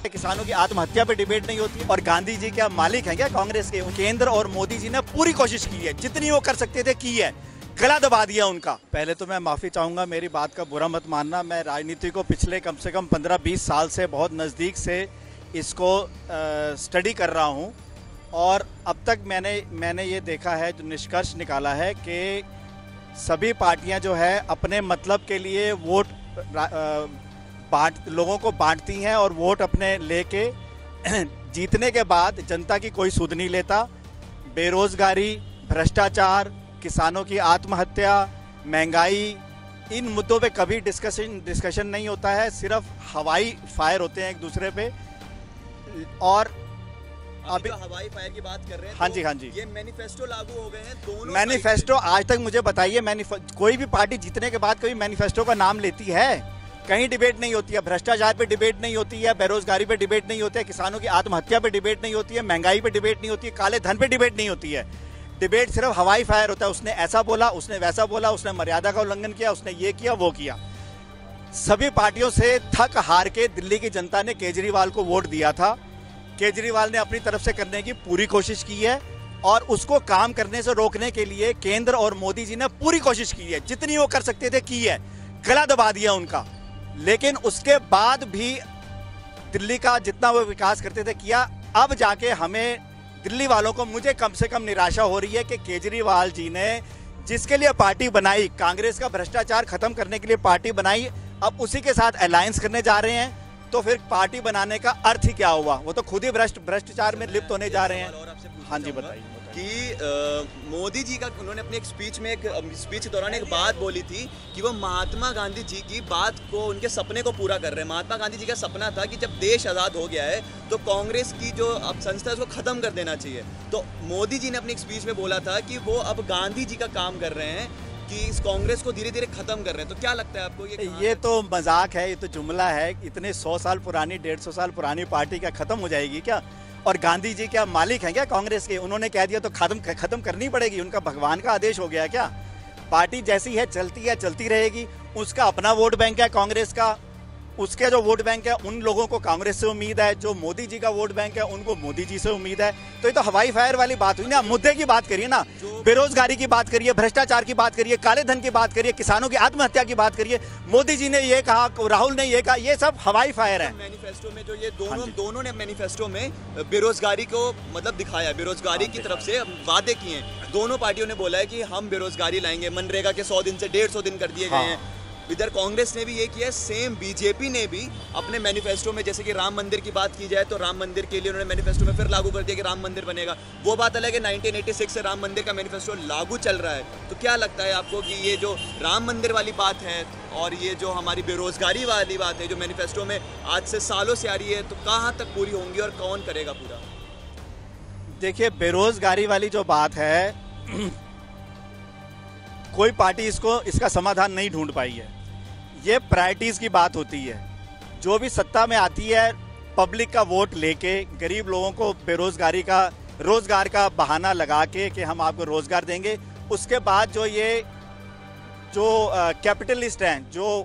किसानों की आत्महत्या पे डिबेट नहीं होती और गांधी जी क्या मालिक हैं क्या कांग्रेस के? केंद्र और मोदी जी ने पूरी कोशिश की है, जितनी वो कर सकते थे की है, गला दबा दिया उनका। पहले तो मैं माफ़ी चाहूँगा, मेरी बात का बुरा मत मानना। मैं राजनीति को पिछले कम से कम 15-20 साल से बहुत नज़दीक से इसको स्टडी कर रहा हूँ और अब तक मैंने ये देखा है, जो निष्कर्ष निकाला है कि सभी पार्टियां जो है अपने मतलब के लिए वोट लोगों को बांटती हैं और वोट अपने लेके जीतने के बाद जनता की कोई सुध नहीं लेता। बेरोजगारी, भ्रष्टाचार, किसानों की आत्महत्या, महंगाई, इन मुद्दों पे कभी डिस्कशन नहीं होता है, सिर्फ हवाई फायर होते हैं एक दूसरे पे। और अभी तो हवाई फायर की बात कर रहे हैं। हाँ जी, हाँ जी। ये मैनिफेस्टो लागू हो गए हैं दोनों। मैनिफेस्टो आज तक मुझे बताइए, कोई भी पार्टी जीतने के बाद कभी मैनिफेस्टो का नाम लेती है? कहीं डिबेट नहीं होती है। भ्रष्टाचार पे डिबेट नहीं होती है, बेरोजगारी पे डिबेट नहीं होती है, किसानों की आत्महत्या पे डिबेट नहीं होती है, महंगाई पे डिबेट नहीं होती है, काले धन पे डिबेट नहीं होती है। डिबेट सिर्फ हवाई फायर होता है। उसने ऐसा बोला, उसने वैसा बोला, उसने मर्यादा का उल्लंघन किया, उसने ये किया, वो किया। सभी पार्टियों से थक हार के दिल्ली की जनता ने केजरीवाल को वोट दिया था। केजरीवाल ने अपनी तरफ से करने की पूरी कोशिश की है और उसको काम करने से रोकने के लिए केंद्र और मोदी जी ने पूरी कोशिश की है, जितनी वो कर सकते थे की है, गला दबा दिया उनका। लेकिन उसके बाद भी दिल्ली का जितना वो विकास करते थे किया। अब जाके हमें दिल्ली वालों को, मुझे कम से कम निराशा हो रही है कि केजरीवाल जी ने जिसके लिए पार्टी बनाई, कांग्रेस का भ्रष्टाचार खत्म करने के लिए पार्टी बनाई, अब उसी के साथ अलायंस करने जा रहे हैं। तो फिर पार्टी बनाने का अर्थ ही क्या हुआ? वो तो खुद ही भ्रष्टाचार में लिप्त होने जा रहे हैं। हाँ जी, बताइए। कि मोदी जी का, उन्होंने अपने एक स्पीच के दौरान एक बात बोली थी कि वो महात्मा गांधी जी की बात को, उनके सपने को पूरा कर रहे हैं। महात्मा गांधी जी का सपना था कि जब देश आज़ाद हो गया है तो कांग्रेस की जो अब संस्था है उसको ख़त्म कर देना चाहिए। तो मोदी जी ने अपनी एक स्पीच में बोला था कि वो अब गांधी जी का काम कर रहे हैं, कि इस कांग्रेस को धीरे धीरे खत्म कर रहे हैं। तो क्या लगता है आपको ये तो मजाक है, ये तो जुमला है। इतने 100 साल पुरानी, 150 साल पुरानी पार्टी क्या खत्म हो जाएगी क्या? और गांधी जी क्या मालिक हैं क्या कांग्रेस के? उन्होंने कह दिया तो खत्म करनी पड़ेगी। उनका भगवान का आदेश हो गया क्या? पार्टी जैसी है चलती रहेगी। उसका अपना वोट बैंक है कांग्रेस का, उसके जो वोट बैंक है उन लोगों को कांग्रेस से उम्मीद है, जो मोदी जी का वोट बैंक है उनको मोदी जी से उम्मीद है। तो ये तो हवाई फायर वाली बात हुई ना। मुद्दे की बात करिए ना, बेरोजगारी की बात करिए, भ्रष्टाचार की बात करिए, काले धन की बात करिए, किसानों की आत्महत्या की बात करिए। मोदी जी ने ये कहा, राहुल ने ये कहा, ये सब हवाई फायर है। मैनिफेस्टो में जो ये दोनों ने मैनिफेस्टो में बेरोजगारी को मतलब दिखाया, बेरोजगारी की तरफ से वादे किए हैं। दोनों पार्टियों ने बोला है कि हम बेरोजगारी लाएंगे, मनरेगा के 100 दिन से 150 दिन कर दिए गए हैं। इधर कांग्रेस ने भी ये किया है, सेम बीजेपी ने भी अपने मैनिफेस्टो में, जैसे कि राम मंदिर की बात की जाए तो राम मंदिर के लिए उन्होंने मैनिफेस्टो में फिर लागू कर दिया कि राम मंदिर बनेगा। वो बात अलग है, 1986 से राम मंदिर का मैनिफेस्टो लागू चल रहा है। तो क्या लगता है आपको कि ये जो राम मंदिर वाली बात है और ये जो हमारी बेरोजगारी वाली बात है जो मैनिफेस्टो में आज से सालों से आ रही है, तो कहाँ तक पूरी होंगी और कौन करेगा पूरा? देखिए, बेरोजगारी वाली जो बात है कोई पार्टी इसका समाधान नहीं ढूंढ पाई है। ये प्रायोरिटीज़ की बात होती है। जो भी सत्ता में आती है, पब्लिक का वोट लेके गरीब लोगों को रोजगार का बहाना लगा के कि हम आपको रोजगार देंगे। उसके बाद जो कैपिटलिस्ट हैं, जो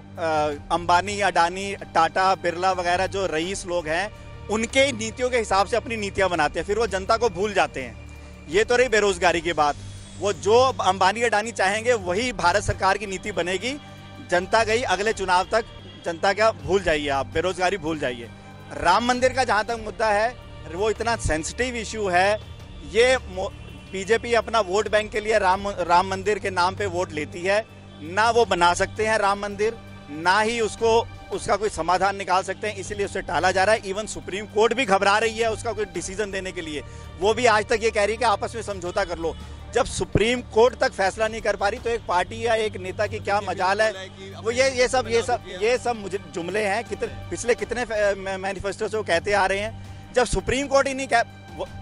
अंबानी, अडानी, टाटा, बिरला वगैरह जो रईस लोग हैं, उनके नीतियों के हिसाब से अपनी नीतियां बनाते हैं, फिर वो जनता को भूल जाते हैं। ये तो रही बेरोजगारी की बात। वो जो अंबानी, अडानी चाहेंगे वही भारत सरकार की नीति बनेगी। जनता गई अगले चुनाव तक, जनता क्या भूल जाइए आप, बेरोजगारी भूल जाइए। राम मंदिर का जहाँ तक मुद्दा है, वो इतना सेंसिटिव इशू है। ये बीजेपी अपना वोट बैंक के लिए राम मंदिर के नाम पे वोट लेती है। ना वो बना सकते हैं राम मंदिर, ना ही उसका कोई समाधान निकाल सकते हैं, इसीलिए उसे टाला जा रहा है। इवन सुप्रीम कोर्ट भी घबरा रही है उसका कोई डिसीजन देने के लिए। वो भी आज तक ये कह रही है कि आपस में समझौता कर लो। जब सुप्रीम कोर्ट तक फैसला नहीं कर पा रही तो एक पार्टी या एक नेता की क्या मजाल है? वो ये सब मुझे जुमले हैं। पिछले कितने मैनिफेस्टो से वो कहते आ रहे हैं। जब सुप्रीम कोर्ट ही नहीं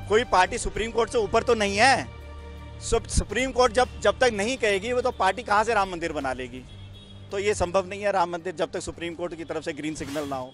कोई पार्टी सुप्रीम कोर्ट से ऊपर तो नहीं है। सुप्रीम कोर्ट जब तक नहीं कहेगी वो तो पार्टी कहाँ से राम मंदिर बना लेगी? तो ये संभव नहीं है राम मंदिर जब तक सुप्रीम कोर्ट की तरफ से ग्रीन सिग्नल ना हो।